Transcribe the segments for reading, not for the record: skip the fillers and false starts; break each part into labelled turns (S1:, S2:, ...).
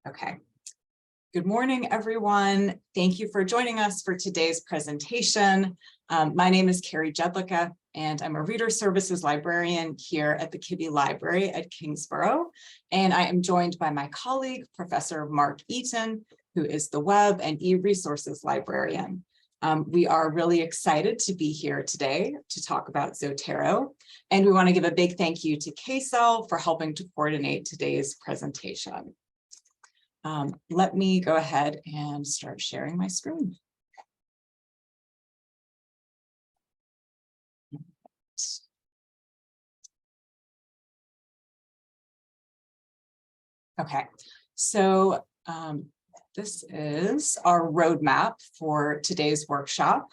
S1: Okay. Good morning, everyone. Thank you for joining us for today's presentation. My name is Carrie Jedlicka, and I'm a Reader Services Librarian here at the Kibbe Library at Kingsborough. And I am joined by my colleague, Professor Mark Eaton, who is the Web and E-Resources Librarian. We are really excited to be here today to talk about Zotero. And we want to give a big thank you to KCell for helping to coordinate today's presentation. Let me go ahead and start sharing my screen. Okay, so this is our roadmap for today's workshop.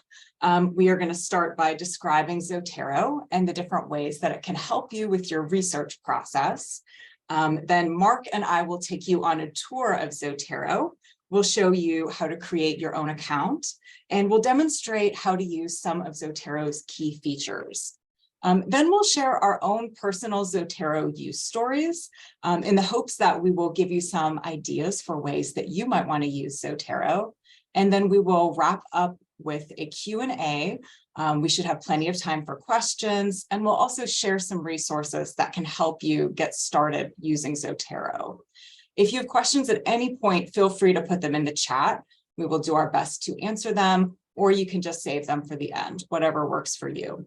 S1: We are going to start by describing Zotero and the different ways that it can help you with your research process. Then Mark and I will take you on a tour of Zotero. We'll show you how to create your own account, and we'll demonstrate how to use some of Zotero's key features. Then we'll share our own personal Zotero use stories in the hopes that we will give you some ideas for ways that you might want to use Zotero. And then we will wrap up with a Q&A. We should have plenty of time for questions, and we'll also share some resources that can help you get started using Zotero. If you have questions at any point, feel free to put them in the chat. We will do our best to answer them, or you can just save them for the end, whatever works for you.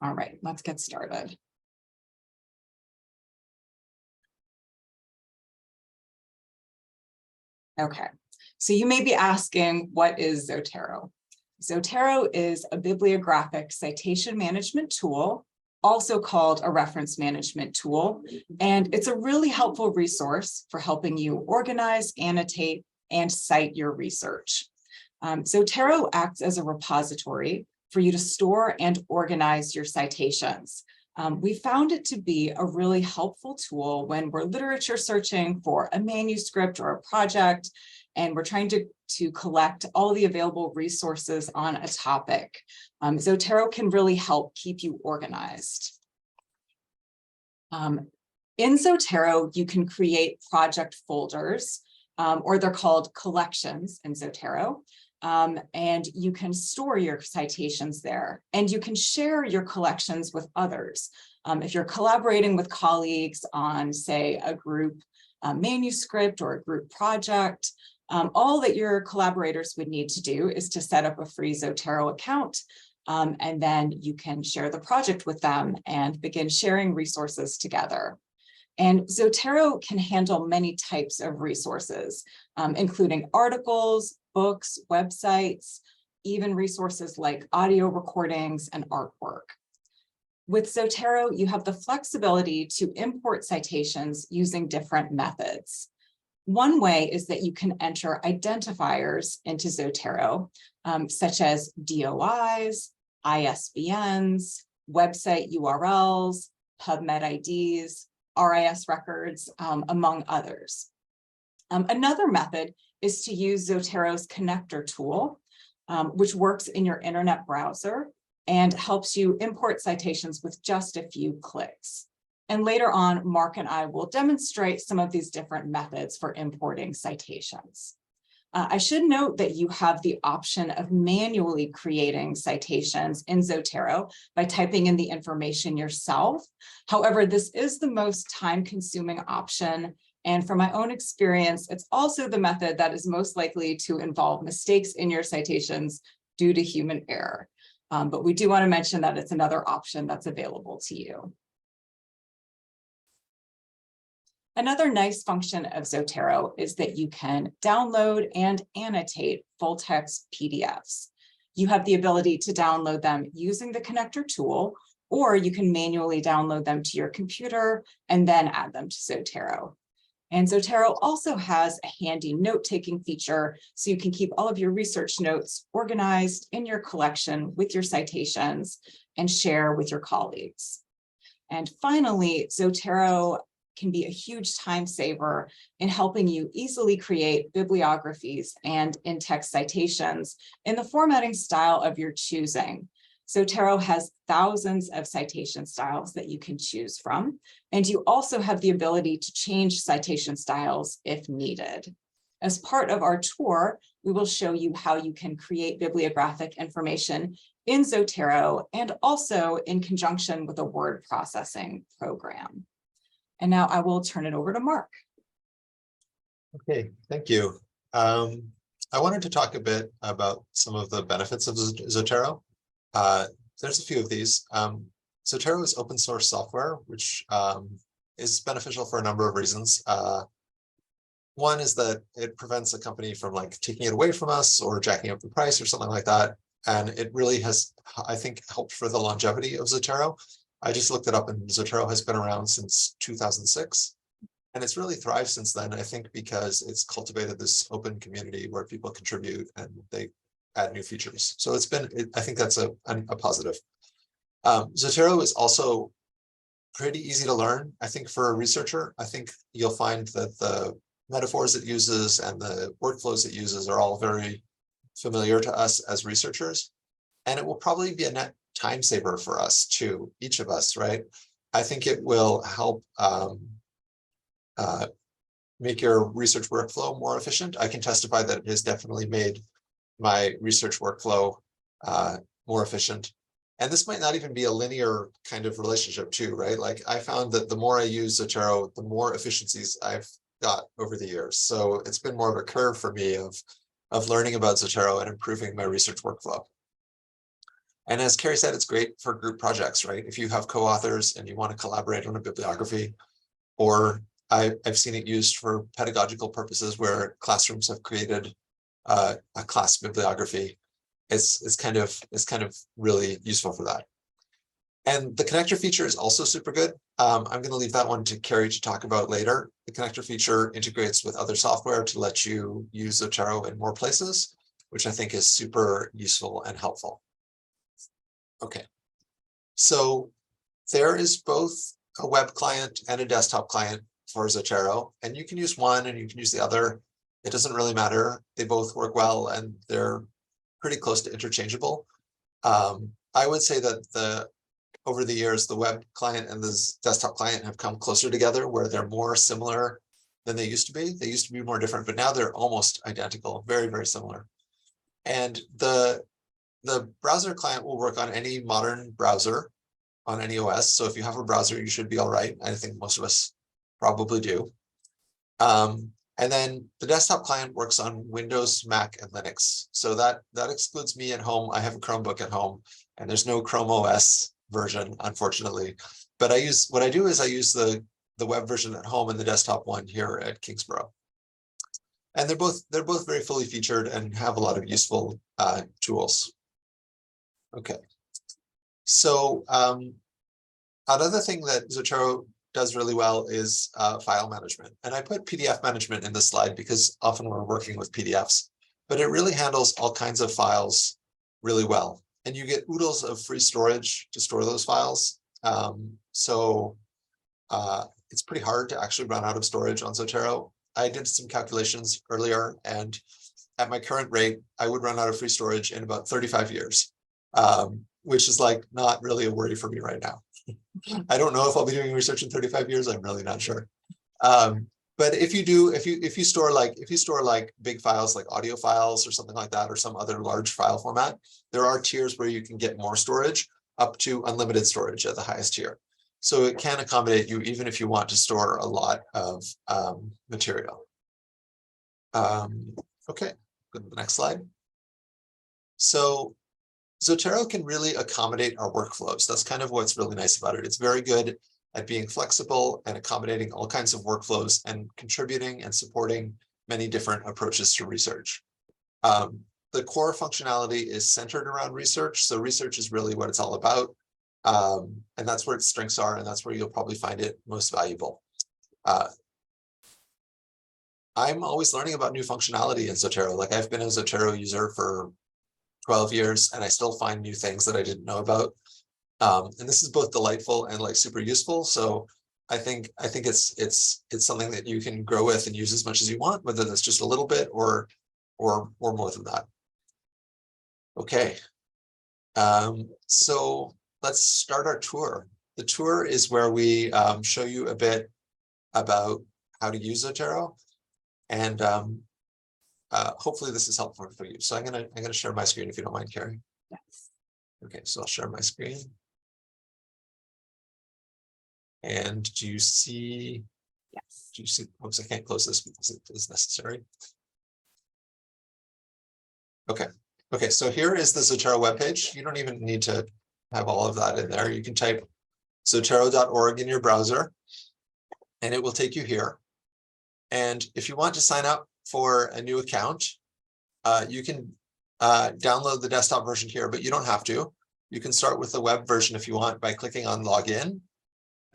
S1: All right, let's get started. Okay, so you may be asking, what is Zotero? Zotero is a bibliographic citation management tool, also called a reference management tool, and it's a really helpful resource for helping you organize, annotate, and cite your research. Zotero acts as a repository for you to store and organize your citations. We found it to be a really helpful tool when we're literature searching for a manuscript or a project, and we're trying to collect all the available resources on a topic. Zotero can really help keep you organized. In Zotero, you can create project folders, or they're called collections in Zotero. And you can store your citations there, and you can share your collections with others. If you're collaborating with colleagues on, say, a group manuscript or a group project, all that your collaborators would need to do is to set up a free Zotero account, and then you can share the project with them and begin sharing resources together. And Zotero can handle many types of resources, including articles, books, websites, even resources like audio recordings and artwork. With Zotero, you have the flexibility to import citations using different methods. One way is that you can enter identifiers into Zotero, such as DOIs, ISBNs, website URLs, PubMed IDs, RIS records, among others. Another method is to use Zotero's connector tool, which works in your internet browser and helps you import citations with just a few clicks. And later on, Mark and I will demonstrate some of these different methods for importing citations. I should note that you have the option of manually creating citations in Zotero by typing in the information yourself. However, this is the most time-consuming option, and from my own experience, it's also the method that is most likely to involve mistakes in your citations due to human error. But we do want to mention that it's another option that's available to you. Another nice function of Zotero is that you can download and annotate full-text PDFs. You have the ability to download them using the connector tool, or you can manually download them to your computer and then add them to Zotero. And Zotero also has a handy note-taking feature, so you can keep all of your research notes organized in your collection with your citations and share with your colleagues. And finally, Zotero can be a huge time saver in helping you easily create bibliographies and in-text citations in the formatting style of your choosing. Zotero has thousands of citation styles that you can choose from, and you also have the ability to change citation styles if needed. As part of our tour, we will show you how you can create bibliographic information in Zotero and also in conjunction with a word processing program. And now I will turn it over to Mark.
S2: Okay, thank you. I wanted to talk a bit about some of the benefits of Zotero. There's a few of these. Zotero is open source software, which is beneficial for a number of reasons. One is that it prevents a company from like taking it away from us or jacking up the price or something like that. And it really has, I think, helped for the longevity of Zotero. I just looked it up, and Zotero has been around since 2006. And it's really thrived since then, I think, because it's cultivated this open community where people contribute and they add new features. So it's been, I think that's a positive. Zotero is also pretty easy to learn. I think for a researcher, I think you'll find that the metaphors it uses and the workflows it uses are all very familiar to us as researchers. And it will probably be a net time saver for us too, each of us, right? I think it will help make your research workflow more efficient. I can testify that it has definitely made my research workflow more efficient. And this might not even be a linear kind of relationship too, right? Like I found that the more I use Zotero, the more efficiencies I've got over the years. So it's been more of a curve for me of learning about Zotero and improving my research workflow. And as Carrie said, it's great for group projects, right? If you have co-authors and you want to collaborate on a bibliography, or I've seen it used for pedagogical purposes where classrooms have created a class bibliography. It's kind of really useful for that. And the connector feature is also super good. I'm going to leave that one to Carrie to talk about later. The connector feature integrates with other software to let you use Zotero in more places, which I think is super useful and helpful. Okay, so there is both a web client and a desktop client for Zotero, and you can use one and you can use the other. It doesn't really matter. They both work well and they're pretty close to interchangeable. I would say that over the years, the web client and the desktop client have come closer together where they're more similar than they used to be. They used to be more different, but now they're almost identical, very, very similar. And the browser client will work on any modern browser on any OS. So if you have a browser, you should be all right. I think most of us probably do. And then the desktop client works on Windows, Mac, and Linux. So that excludes me at home. I have a Chromebook at home, and there's no Chrome OS version, unfortunately. But what I do is I use the web version at home and the desktop one here at Kingsborough. And they're both very fully featured and have a lot of useful tools. Okay. So another thing that Zotero does really well is file management. And I put PDF management in this slide because often we're working with PDFs, but it really handles all kinds of files really well. And you get oodles of free storage to store those files. So it's pretty hard to actually run out of storage on Zotero. I did some calculations earlier, and at my current rate, I would run out of free storage in about 35 years, which is like not really a worry for me right now. I don't know if I'll be doing research in 35 years. I'm really not sure. But if you store like big files like audio files or something like that, or some other large file format, there are tiers where you can get more storage, up to unlimited storage at the highest tier. So it can accommodate you even if you want to store a lot of material. Okay, go to the next slide. So Zotero can really accommodate our workflows. That's kind of what's really nice about it. It's very good at being flexible and accommodating all kinds of workflows and contributing and supporting many different approaches to research. The core functionality is centered around research. So research is really what it's all about. And that's where its strengths are, and that's where you'll probably find it most valuable. I'm always learning about new functionality in Zotero. Like I've been a Zotero user for 12 years, and I still find new things that I didn't know about. And this is both delightful and like super useful. So I think it's something that you can grow with and use as much as you want, whether that's just a little bit or more than that. Okay. So let's start our tour. The tour is where we show you a bit about how to use Zotero, and hopefully this is helpful for you. So I'm gonna share my screen if you don't mind, Carrie.
S1: Yes.
S2: Okay, so I'll share my screen. And do you see?
S1: Yes.
S2: Do you see? Oops, I can't close this because it is necessary. Okay. Okay, so here is the Zotero webpage. You don't even need to have all of that in there. You can type zotero.org in your browser, and it will take you here. And if you want to sign up for a new account, you can download the desktop version here, but you don't have to. You can start with the web version if you want by clicking on login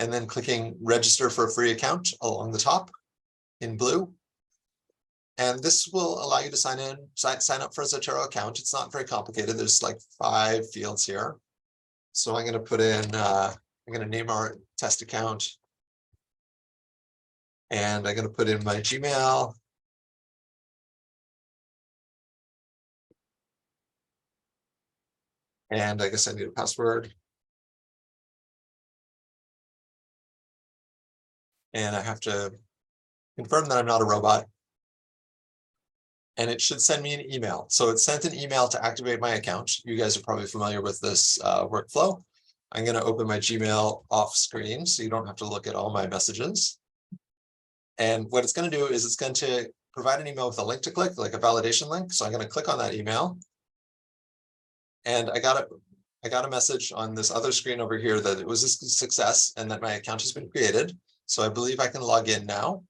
S2: and then clicking register for a free account along the top in blue. And this will allow you to sign up for a Zotero account. It's not very complicated. There's like 5 fields here. So I'm going to put in, I'm going to name our test account. And I'm going to put in my Gmail. And I guess I need a password. And I have to confirm that I'm not a robot. And it should send me an email. So it sent an email to activate my account. You guys are probably familiar with this workflow. I'm going to open my Gmail off screen so you don't have to look at all my messages. And what it's going to do is it's going to provide an email with a link to click, like a validation link. So I'm going to click on that email. And I got a message on this other screen over here that it was a success and that my account has been created. So I believe I can log in now.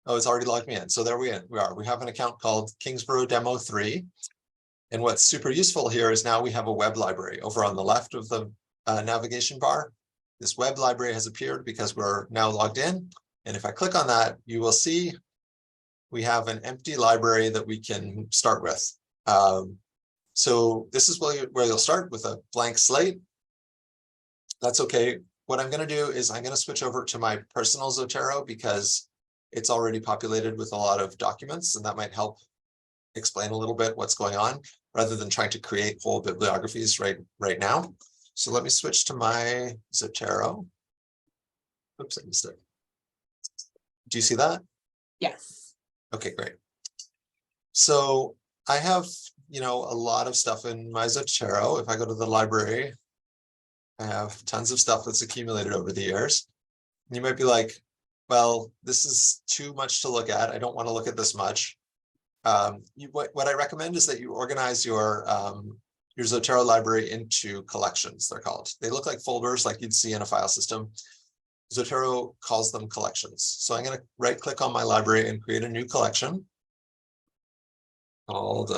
S2: Oh, it's already logged me in. So there we are. We have an account called Kingsborough Demo 3. And what's super useful here is now we have a web library over on the left of the navigation bar. This web library has appeared because we're now logged in. And if I click on that, you will see we have an empty library that we can start with. So this is where you'll start with a blank slate. That's okay. What I'm going to do is I'm going to switch over to my personal Zotero because it's already populated with a lot of documents, and that might help explain a little bit what's going on rather than trying to create whole bibliographies right now. So let me switch to my Zotero. Oops, I missed it. Do you see that?
S1: Yes.
S2: Okay, great. So I have, a lot of stuff in my Zotero. If I go to the library, I have tons of stuff that's accumulated over the years. And you might be like, well, this is too much to look at. I don't want to look at this much. What I recommend is that you organize your Zotero library into collections, they're called. They look like folders like you'd see in a file system. Zotero calls them collections. So I'm going to right click on my library and create a new collection called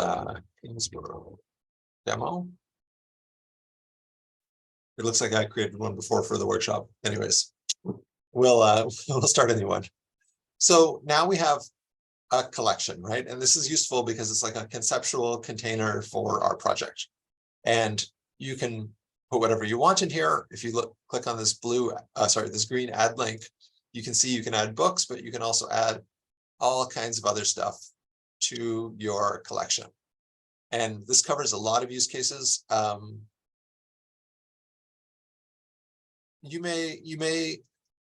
S2: Kingsborough Demo. It looks like I created one before for the workshop. Anyways, we'll start a new one. So now we have a collection, right? And this is useful because it's like a conceptual container for our project. And you can put whatever you want in here. If you click on this this green add link, you can see you can add books, but you can also add all kinds of other stuff to your collection. And this covers a lot of use cases.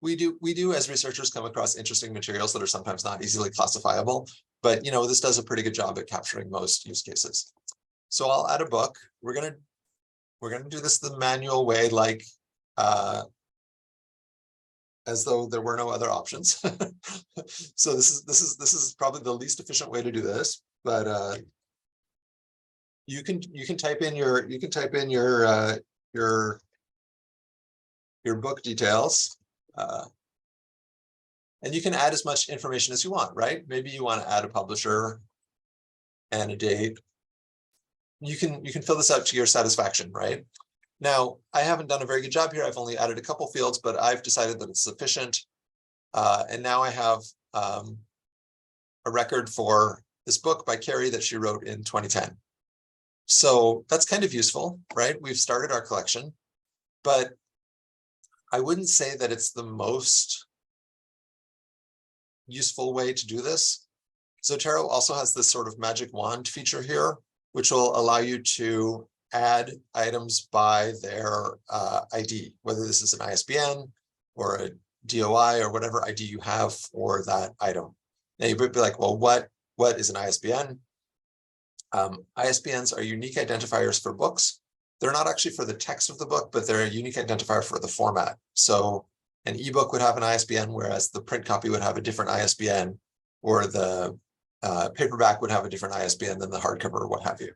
S2: We do as researchers come across interesting materials that are sometimes not easily classifiable, but this does a pretty good job at capturing most use cases. So I'll add a book. We're gonna do this the manual way, like as though there were no other options. So this is probably the least efficient way to do this, but you can type in your book details. And you can add as much information as you want, right? Maybe you want to add a publisher and a date. You can fill this out to your satisfaction, right? Now, I haven't done a very good job here. I've only added a couple fields, but I've decided that it's sufficient. And now I have a record for this book by Carrie that she wrote in 2010. So that's kind of useful, right? We've started our collection, but I wouldn't say that it's the most useful way to do this. Zotero also has this sort of magic wand feature here, which will allow you to add items by their ID, whether this is an ISBN or a DOI or whatever ID you have for that item. Now you would be like, well, what is an ISBN? ISBNs are unique identifiers for books. They're not actually for the text of the book, but they're a unique identifier for the format. So an ebook would have an ISBN, whereas the print copy would have a different ISBN, or the paperback would have a different ISBN than the hardcover or what have you.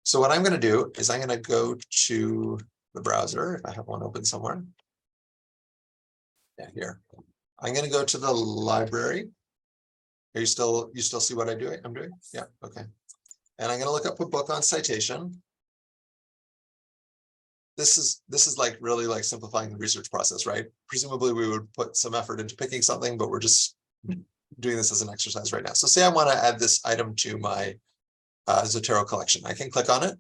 S2: So what I'm going to do is I'm going to go to the browser, if I have one open somewhere. Yeah, here. I'm going to go to the library. Are you still see what I'm doing? Yeah, okay. And I'm going to look up a book on citation. This is like really like simplifying the research process, right? Presumably we would put some effort into picking something, but we're just doing this as an exercise right now. So say I want to add this item to my Zotero collection. I can click on it.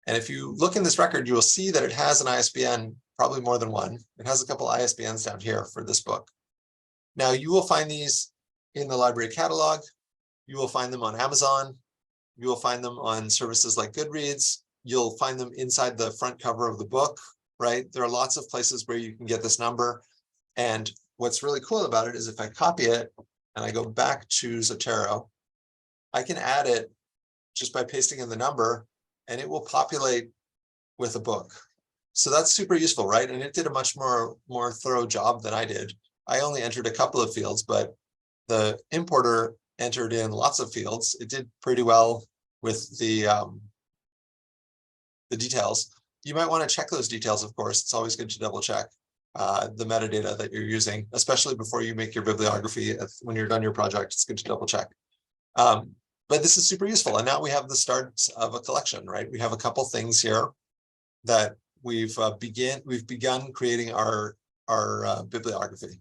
S2: And if you look in this record, you will see that it has an ISBN, probably more than one. It has a couple ISBNs down here for this book. Now you will find these in the library catalog. You will find them on Amazon. You will find them on services like Goodreads. You'll find them inside the front cover of the book, right? There are lots of places where you can get this number. And what's really cool about it is if I copy it and I go back to Zotero, I can add it just by pasting in the number, and it will populate with a book. So that's super useful, right? And it did a much more thorough job than I did. I only entered a couple of fields, but the importer entered in lots of fields. It did pretty well with the details. You might want to check those details, of course. It's always good to double check the metadata that you're using, especially before you make your bibliography. When you're done your project, it's good to double check. But this is super useful. And now we have the start of a collection, right? We have a couple things here that we've begun creating our bibliography.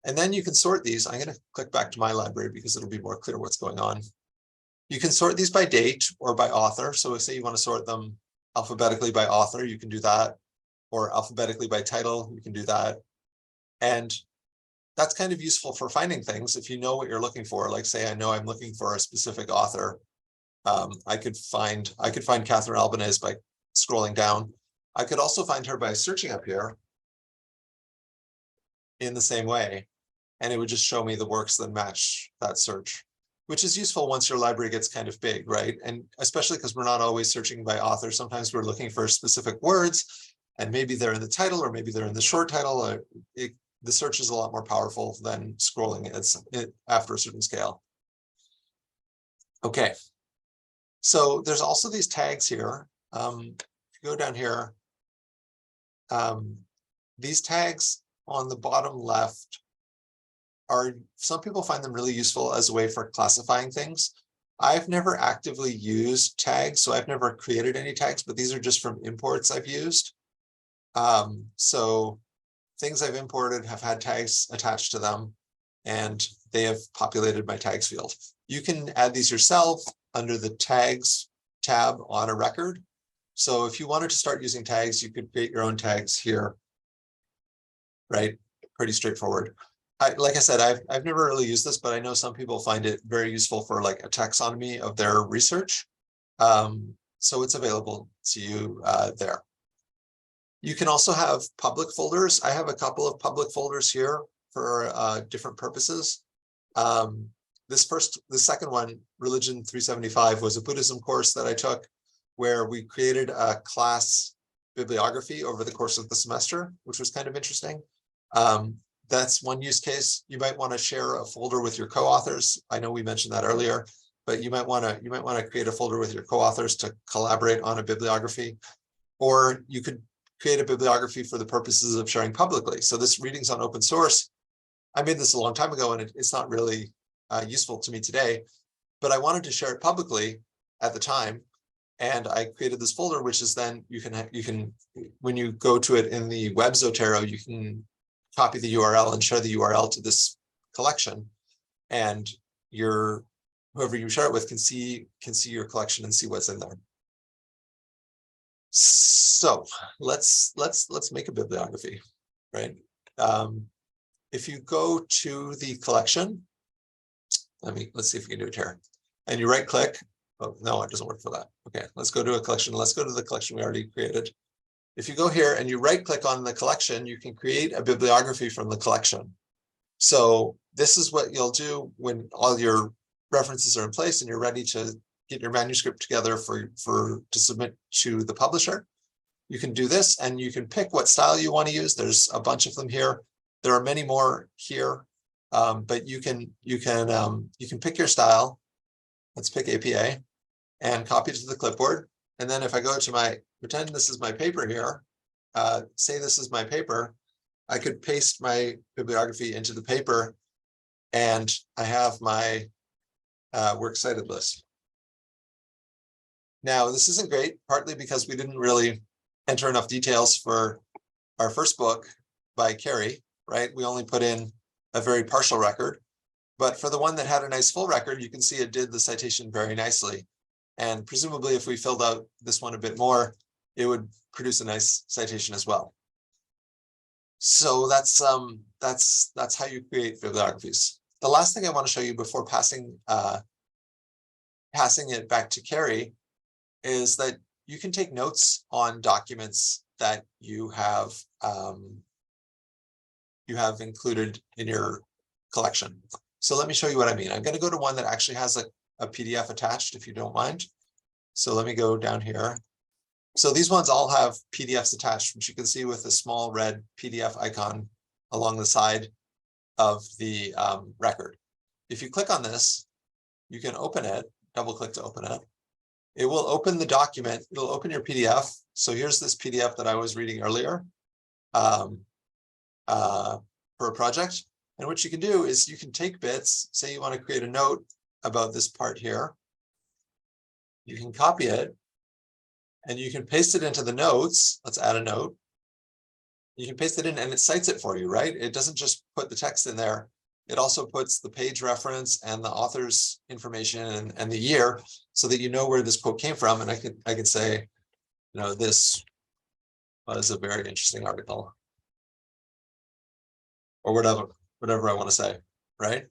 S2: And then you can sort these. I'm going to click back to my library because it'll be more clear what's going on. You can sort these by date or by author. So say you want to sort them alphabetically by author, you can do that, or alphabetically by title, you can do that. And that's kind of useful for finding things if you know what you're looking for. Like say I know I'm looking for a specific author. I could find Catherine Albanese by scrolling down. I could also find her by searching up here in the same way, and it would just show me the works that match that search, which is useful once your library gets kind of big, right? And especially because we're not always searching by author. Sometimes we're looking for specific words, and maybe they're in the title, or maybe they're in the short title. The search is a lot more powerful than scrolling it after a certain scale. Okay, so there's also these tags here. If you go down here, these tags on the bottom left some people find them really useful as a way for classifying things. I've never actively used tags, so I've never created any tags, but these are just from imports I've used. So things I've imported have had tags attached to them, and they have populated my tags field. You can add these yourself under the tags tab on a record. So if you wanted to start using tags, you could create your own tags here, right? Pretty straightforward. Like I said, I've never really used this, but I know some people find it very useful for like a taxonomy of their research. So it's available to you there. You can also have public folders. I have a couple of public folders here for different purposes. The second one, Religion 375, was a Buddhism course that I took where we created a class bibliography over the course of the semester, which was kind of interesting. That's one use case. You might want to share a folder with your co-authors. I know we mentioned that earlier, but you might want to create a folder with your co-authors to collaborate on a bibliography, or you could create a bibliography for the purposes of sharing publicly. So this readings on open source, I made this a long time ago, and it's not really useful to me today, but I wanted to share it publicly at the time, and I created this folder, which is then you can when you go to it in the web Zotero, you can copy the URL and share the URL to this collection, and whoever you share it with can see your collection and see what's in there. So let's make a bibliography, right? If you go to the collection, let's see if we can do it here, and you right click Oh, no, it doesn't work for that. Okay, let's go to a collection. Let's go to the collection we already created. If you go here and you right click on the collection, you can create a bibliography from the collection. So this is what you'll do when all your references are in place and you're ready to get your manuscript together to submit to the publisher. You can do this and you can pick what style you want to use. There's a bunch of them here. There are many more here, but you can pick your style. Let's pick APA and copy it to the clipboard. And then if I go to pretend this is my paper here, say this is my paper, I could paste my bibliography into the paper and I have my works cited list. Now, this isn't great, partly because we didn't really enter enough details for our first book by Carrie, right? We only put in a very partial record, but for the one that had a nice full record, you can see it did the citation very nicely. And presumably if we filled out this one a bit more, it would produce a nice citation as well. So that's how you create bibliographies. The last thing I want to show you before passing it back to Carrie is that you can take notes on documents that you have included in your collection. So let me show you what I mean. I'm going to go to one that actually has a PDF attached, if you don't mind. So let me go down here. So these ones all have PDFs attached, which you can see with a small red PDF icon along the side of the record. If you click on this, you can open it, double click to open it. It will open the document, it'll open your PDF. So here's this PDF that I was reading earlier for a project. And what you can do is you can take bits, say you want to create a note about this part here. You can copy it and you can paste it into the notes. Let's add a note. You can paste it in and it cites it for you, right? It doesn't just put the text in there. It also puts the page reference and the author's information and the year so that you know where this quote came from. And I can say, you know, this was a very interesting article or whatever I want to say, right?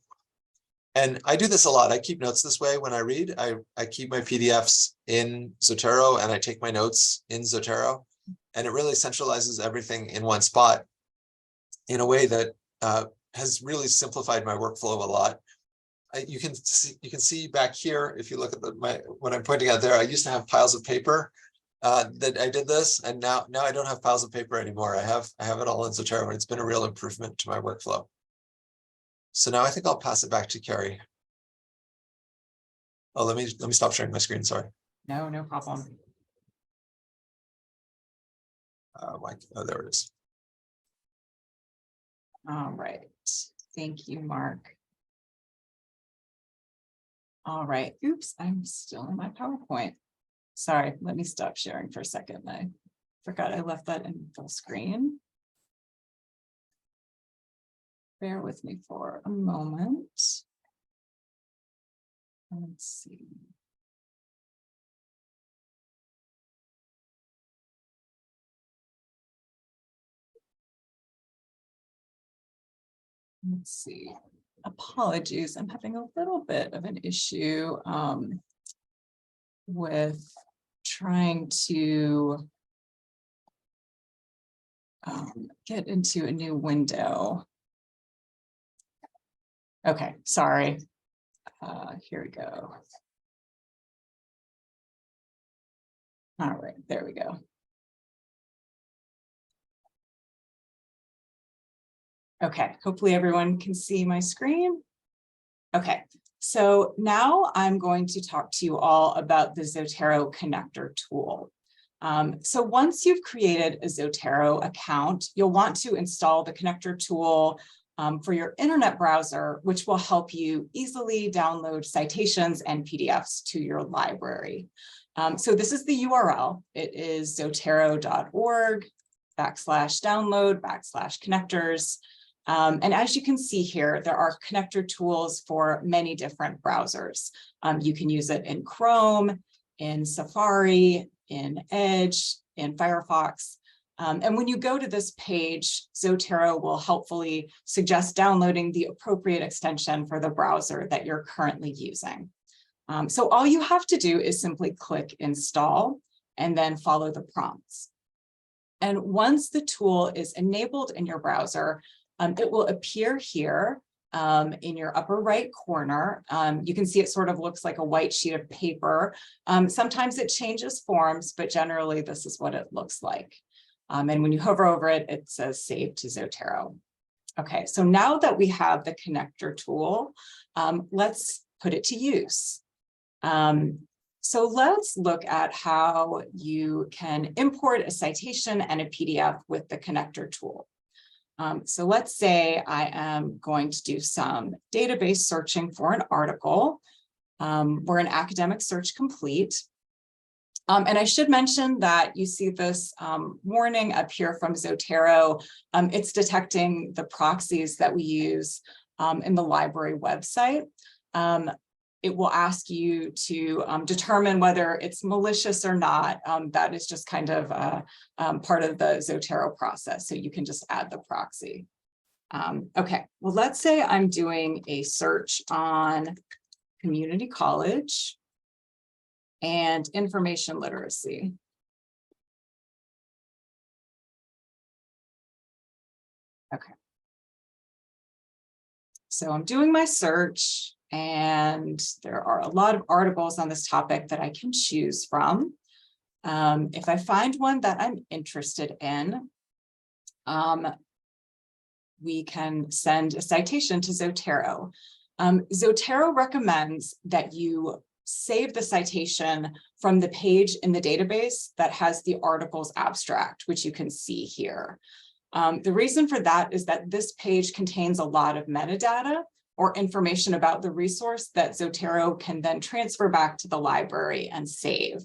S2: And I do this a lot. I keep notes this way when I read. I keep my PDFs in Zotero and I take my notes in Zotero. And it really centralizes everything in one spot in a way that has really simplified my workflow a lot. You can see back here, if you look at what I'm pointing out there, I used to have piles of paper that I did this, and now I don't have piles of paper anymore. I have it all in Zotero, and it's been a real improvement to my workflow. So now I think I'll pass it back to Carrie. Oh, let me stop sharing my screen. Sorry.
S1: No problem.
S2: Oh, there it is.
S1: All right. Thank you, Mark. All right. Oops, I'm still in my PowerPoint. Sorry, let me stop sharing for a second. I forgot I left that in full screen. Bear with me for a moment. Let's see. Let's see. Apologies, I'm having a little bit of an issue with trying to get into a new window. Okay, sorry. Here we go. All right, there we go. Okay, hopefully everyone can see my screen. Okay, so now I'm going to talk to you all about the Zotero connector tool. So once you've created a Zotero account, you'll want to install the connector tool for your internet browser, which will help you easily download citations and PDFs to your library. So this is the URL. It is zotero.org/download/connectors. And as you can see here, there are connector tools for many different browsers. You can use it in Chrome, in Safari, in Edge, in Firefox. And when you go to this page, Zotero will helpfully suggest downloading the appropriate extension for the browser that you're currently using. So all you have to do is simply click install and then follow the prompts. And once the tool is enabled in your browser, it will appear here in your upper right corner. You can see it sort of looks like a white sheet of paper. Sometimes it changes forms, but generally this is what it looks like. And when you hover over it, it says save to Zotero. Okay, so now that we have the connector tool, let's put it to use. So let's look at how you can import a citation and a PDF with the connector tool. So let's say I am going to do some database searching for an article. We're in academic search complete. And I should mention that you see this warning up here from Zotero. It's detecting the proxies that we use in the library website. It will ask you to determine whether it's malicious or not. That is just kind of part of the Zotero process. So you can just add the proxy. Okay, well, let's say I'm doing a search on community college and information literacy. Okay. So I'm doing my search and there are a lot of articles on this topic that I can choose from. If I find one that I'm interested in, we can send a citation to Zotero. Zotero recommends that you save the citation from the page in the database that has the article's abstract, which you can see here. The reason for that is that this page contains a lot of metadata or information about the resource that Zotero can then transfer back to the library and save.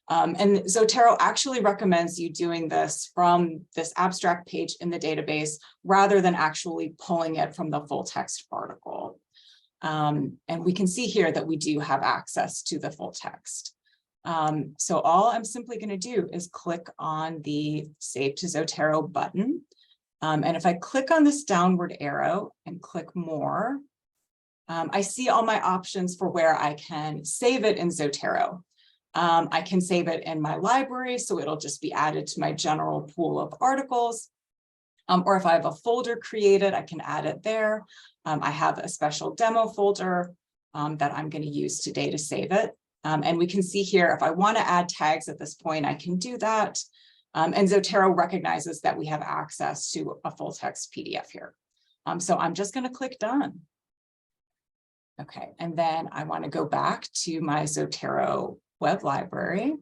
S1: And Zotero actually recommends you doing this from this abstract page in the database rather than actually pulling it from the full text article. And we can see here that we do have access to the full text. So all I'm simply going to do is click on the Save to Zotero button. And if I click on this downward arrow and click More, I see all my options for where I can save it in Zotero. I can save it in my library, so it'll just be added to my general pool of articles. Or if I have a folder created, I can add it there. I have a special demo folder that I'm going to use today to save it. And we can see here, if I want to add tags at this point, I can do that. And Zotero recognizes that we have access to a full text PDF here. So I'm just going to click done. Okay, and then I want to go back to my Zotero web library.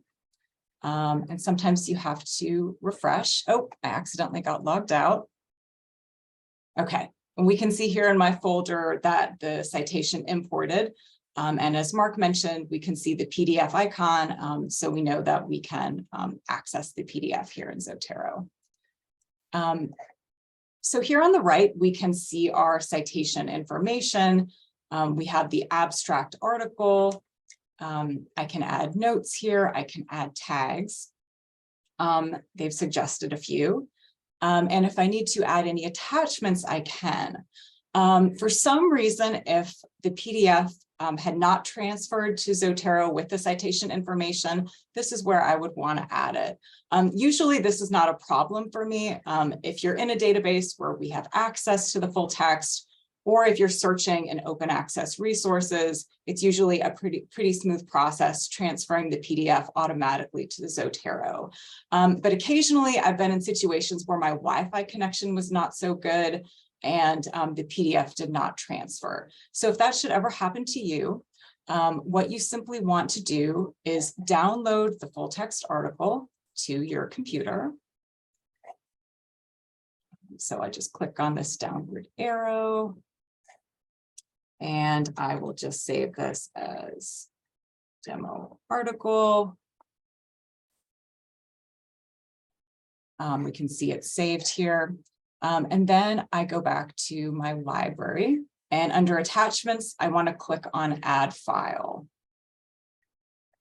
S1: And sometimes you have to refresh. Oh, I accidentally got logged out. Okay, and we can see here in my folder that the citation imported. And as Mark mentioned, we can see the PDF icon, so we know that we can access the PDF here in Zotero. So here on the right, we can see our citation information. We have the abstract article. I can add notes here. I can add tags. They've suggested a few. And if I need to add any attachments, I can. For some reason, if the PDF had not transferred to Zotero with the citation information, this is where I would want to add it. Usually this is not a problem for me. If you're in a database where we have access to the full text, or if you're searching in open access resources, it's usually a pretty smooth process transferring the PDF automatically to the Zotero. But occasionally I've been in situations where my Wi-Fi connection was not so good and the PDF did not transfer. So if that should ever happen to you, what you simply want to do is download the full text article to your computer. So I just click on this downward arrow. And I will just save this as demo article. We can see it saved here. And then I go back to my library, and under attachments, I want to click on add file.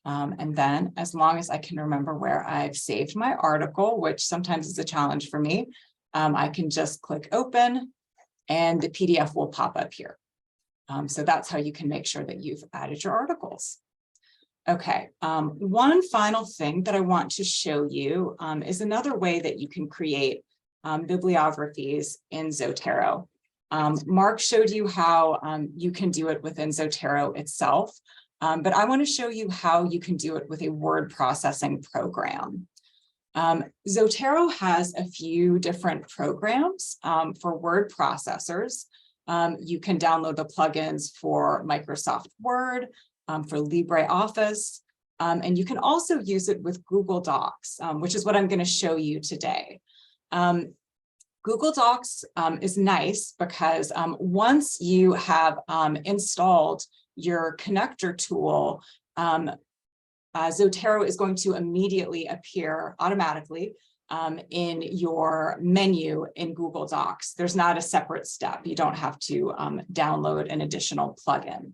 S1: And then as long as I can remember where I've saved my article, which sometimes is a challenge for me, I can just click open and the PDF will pop up here. So that's how you can make sure that you've added your articles. Okay, one final thing that I want to show you is another way that you can create bibliographies in Zotero. Mark showed you how you can do it within Zotero itself, but I want to show you how you can do it with a word processing program. Zotero has a few different programs for word processors. You can download the plugins for Microsoft Word, for LibreOffice, and you can also use it with Google Docs, which is what I'm going to show you today. Google Docs is nice because once you have installed your connector tool, Zotero is going to immediately appear automatically in your menu in Google Docs. There's not a separate step. You don't have to download an additional plugin.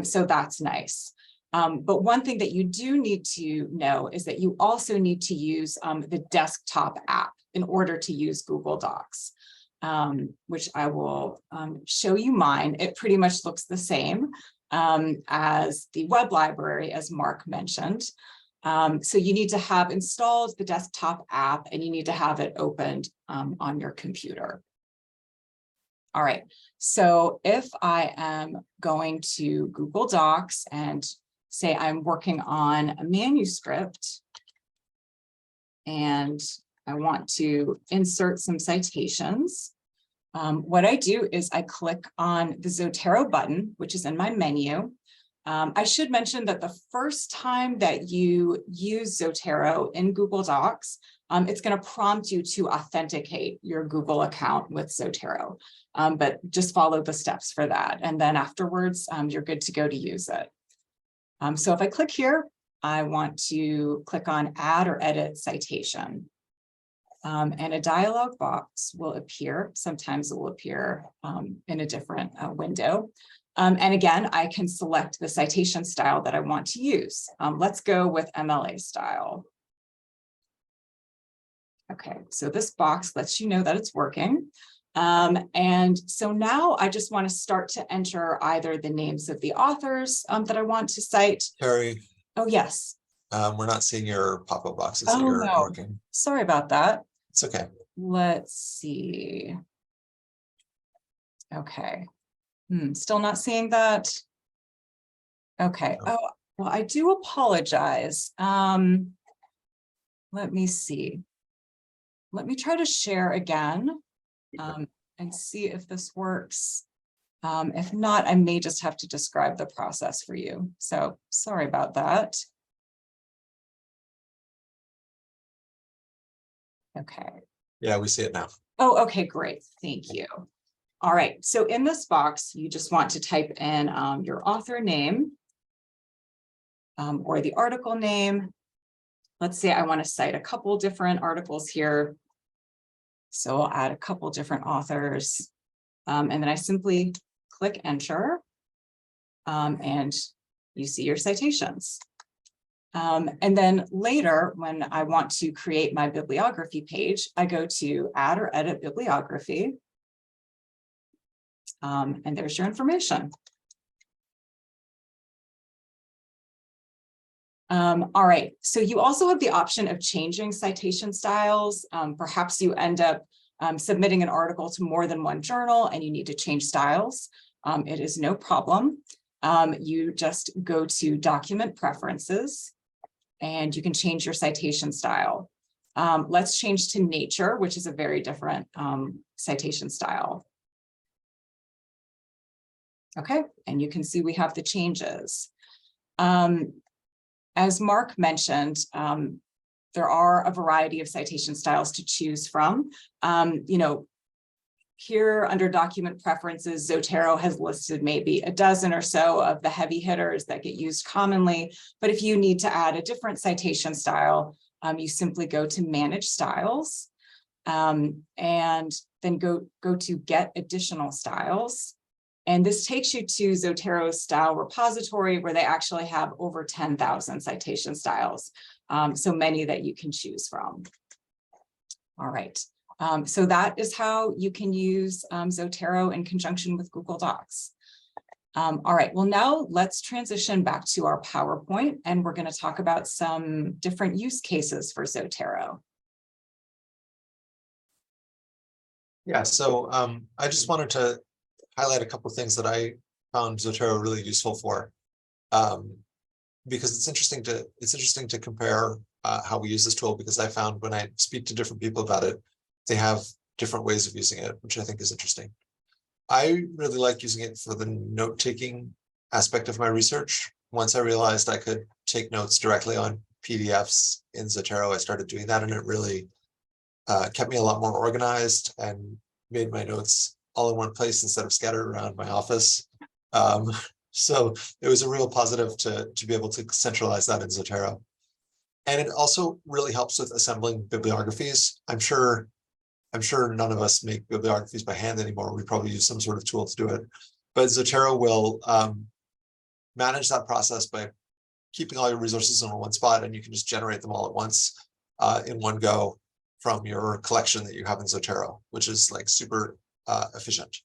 S1: So that's nice. But one thing that you do need to know is that you also need to use the desktop app in order to use Google Docs, which I will show you mine. It pretty much looks the same as the web library, as Mark mentioned. So you need to have installed the desktop app and you need to have it opened on your computer. All right, so if I am going to Google Docs and say I'm working on a manuscript and I want to insert some citations, what I do is I click on the Zotero button, which is in my menu. I should mention that the first time that you use Zotero in Google Docs, it's going to prompt you to authenticate your Google account with Zotero, but just follow the steps for that. And then afterwards, you're good to go to use it. So if I click here, I want to click on Add or Edit Citation. And a dialog box will appear. Sometimes it will appear in a different window. And again, I can select the citation style that I want to use. Let's go with MLA style. Okay, so this box lets you know that it's working. And so now I just want to start to enter either the names of the authors that I want to cite.
S2: Carrie,
S1: Oh, yes.
S2: we're not seeing your pop-up boxes that you're working.
S1: Sorry about that.
S2: It's okay.
S1: Let's see. Okay. Still not seeing that. Okay. Oh, well, I do apologize. Let me see. Let me try to share again and see if this works. If not, I may just have to describe the process for you. So sorry about that. Okay.
S2: Yeah, we see it now.
S1: Oh, okay, great. Thank you. All right. So in this box, you just want to type in your author name or the article name. Let's say I want to cite a couple different articles here. So I'll add a couple different authors. And then I simply click enter and you see your citations. And then later, when I want to create my bibliography page, I go to Add or Edit Bibliography. And there's your information. All right, so you also have the option of changing citation styles. Perhaps you end up submitting an article to more than one journal and you need to change styles. It is no problem. You just go to Document Preferences and you can change your citation style. Let's change to Nature, which is a very different citation style. Okay, and you can see we have the changes. As Mark mentioned, there are a variety of citation styles to choose from. You know, here under Document Preferences, Zotero has listed maybe a dozen or so of the heavy hitters that get used commonly. But if you need to add a different citation style, you simply go to Manage Styles and then go to Get Additional Styles. And this takes you to Zotero's style repository where they actually have over 10,000 citation styles. So many that you can choose from. All right. So that is how you can use Zotero in conjunction with Google Docs. All right, well, now let's transition back to our PowerPoint, and we're going to talk about some different use cases for Zotero.
S2: Yeah, so I just wanted to highlight a couple of things that I found Zotero really useful for, because it's interesting to compare how we use this tool, because I found when I speak to different people about it, they have different ways of using it, which I think is interesting. I really like using it for the note-taking aspect of my research. Once I realized I could take notes directly on PDFs in Zotero, I started doing that, and it really kept me a lot more organized and made my notes all in one place instead of scattered around my office. So it was a real positive to be able to centralize that in Zotero. And it also really helps with assembling bibliographies. I'm sure none of us make bibliographies by hand anymore. We probably use some sort of tool to do it. But Zotero will manage that process by keeping all your resources in one spot, and you can just generate them all at once in one go from your collection that you have in Zotero, which is like super efficient.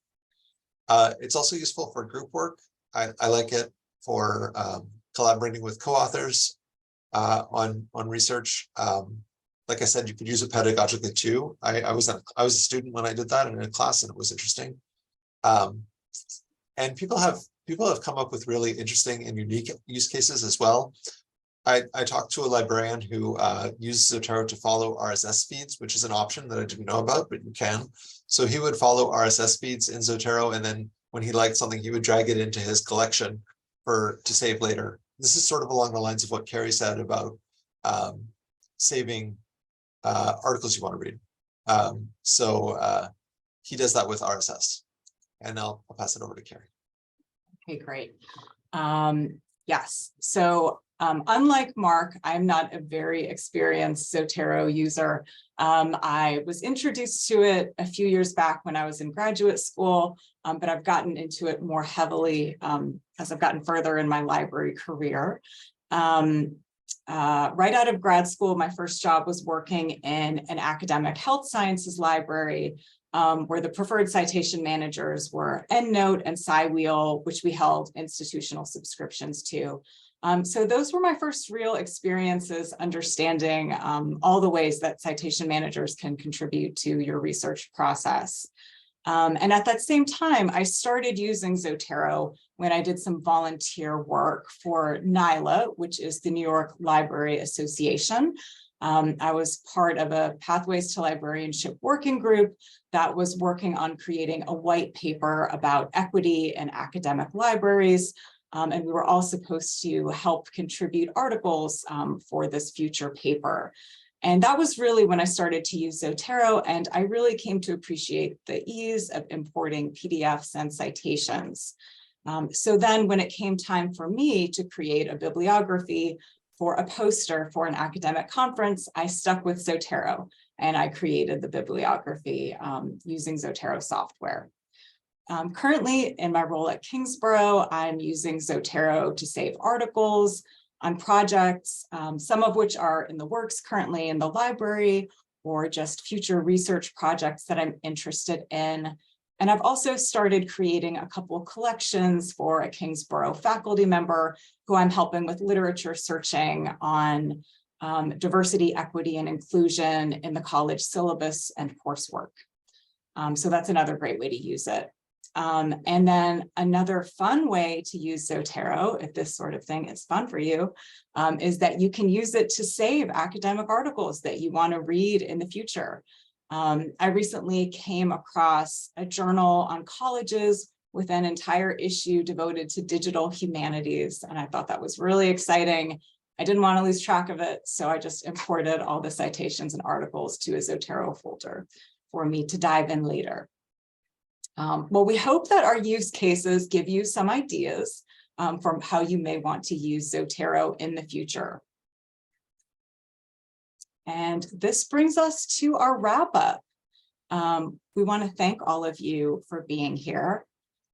S2: It's also useful for group work. I like it for collaborating with co-authors on research. Like I said, you could use it pedagogically too. I was a student when I did that in a class, and it was interesting. And people have come up with really interesting and unique use cases as well. I talked to a librarian who uses Zotero to follow RSS feeds, which is an option that I didn't know about, but you can. So he would follow RSS feeds in Zotero, and then when he liked something, he would drag it into his collection to save later. This is sort of along the lines of what Carrie said about saving articles you want to read. So he does that with RSS, and I'll pass it over to Carrie.
S1: Okay, great. Yes, so unlike Mark, I'm not a very experienced Zotero user. I was introduced to it a few years back when I was in graduate school, but I've gotten into it more heavily as I've gotten further in my library career. Right out of grad school, my first job was working in an academic health sciences library, where the preferred citation managers were EndNote and SciWheel, which we held institutional subscriptions to. So those were my first real experiences understanding all the ways that citation managers can contribute to your research process. And at that same time, I started using Zotero when I did some volunteer work for NYLA, which is the New York Library Association. I was part of a Pathways to Librarianship working group that was working on creating a white paper about equity in academic libraries. And we were all supposed to help contribute articles for this future paper. And that was really when I started to use Zotero, and I really came to appreciate the ease of importing PDFs and citations. So then when it came time for me to create a bibliography for a poster for an academic conference, I stuck with Zotero, and I created the bibliography using Zotero software. Currently, in my role at Kingsborough, I'm using Zotero to save articles on projects, some of which are in the works currently in the library, or just future research projects that I'm interested in. And I've also started creating a couple of collections for a Kingsborough faculty member who I'm helping with literature searching on diversity, equity, and inclusion in the college syllabus and coursework. So that's another great way to use it. And then another fun way to use Zotero, if this sort of thing is fun for you, is that you can use it to save academic articles that you want to read in the future. I recently came across a journal on colleges with an entire issue devoted to digital humanities, and I thought that was really exciting. I didn't want to lose track of it, so I just imported all the citations and articles to a Zotero folder for me to dive in later. Well, we hope that our use cases give you some ideas from how you may want to use Zotero in the future. And this brings us to our wrap up. We want to thank all of you for being here.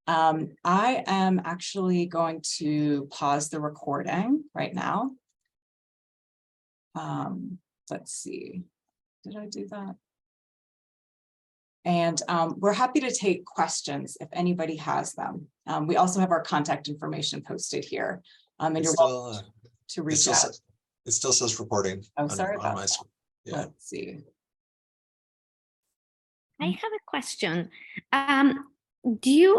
S1: I am actually going to pause the recording right now. Let's see, did I do that? And we're happy to take questions if anybody has them. We also have our contact information posted here. And
S2: It's
S1: you're
S2: still,
S1: welcome to
S2: it
S1: reach
S2: still,
S1: out.
S2: it still says reporting.
S1: Oh, sorry
S2: on
S1: about
S2: my
S1: that.
S2: screen. Yeah.
S1: Let's see.
S3: I have a question. Do you